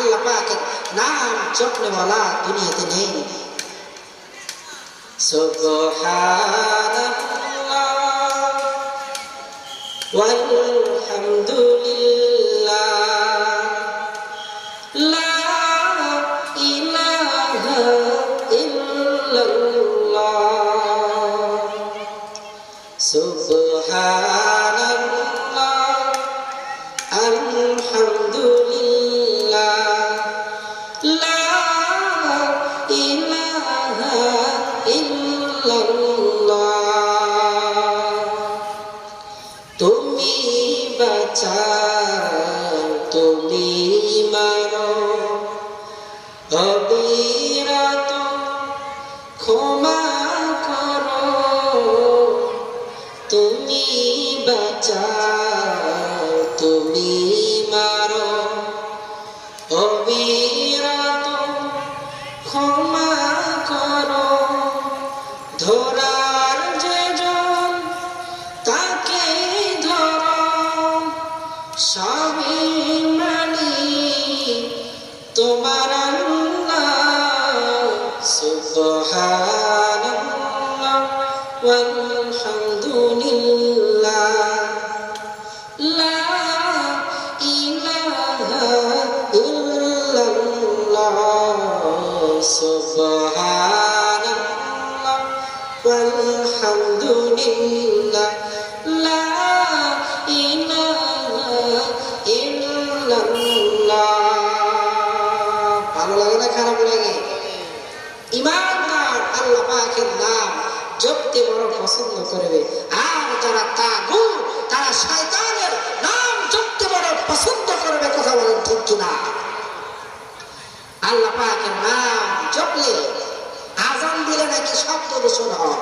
আল্লাহ পাকের নাম জপনেওয়ালা দুনিয়াতে নেই। সুবহানাল্লাহ ওয়ালহামদুলিল্লাহ লা ইলাহা ইল্লাল্লাহ সুবহানাল্লাহ আলহামদুলিল্লাহ লা ইলাহা ইল্লাল্লাহ। তুমি বাঁচাও, তুমি মারো, অবিরত ক্ষমা করো। তুমি বাঁচাও, তুমি মারো, অবিরত ক্ষমা করো। ধরার যেজন তাকে ধরো, সবই মানি তোমার আল্লাহ। সুবহানাল্লাহ ওয়ালহামদুলিল্লাহ লা ইলাহা ইল্লাল্লাহ সুবহানাল্লাহ ওয়ালহামদুলিল্লাহ লা ইলাহা ইল্লাল্লাহ। ভালো লাগে না খারাপ লাগে? ঈমানদার আল্লাহ পাকের নাম জপতে বড় পছন্দ করবে, আর যারা তাগুত তারা শয়তানের নাম জপতে বড় পছন্দ করবে। কথা বলেন ঠিক কিনা? আল্লাহ পাকের নাম জপলে আজান দিলে নাকি শব্দ দূষণ হয়।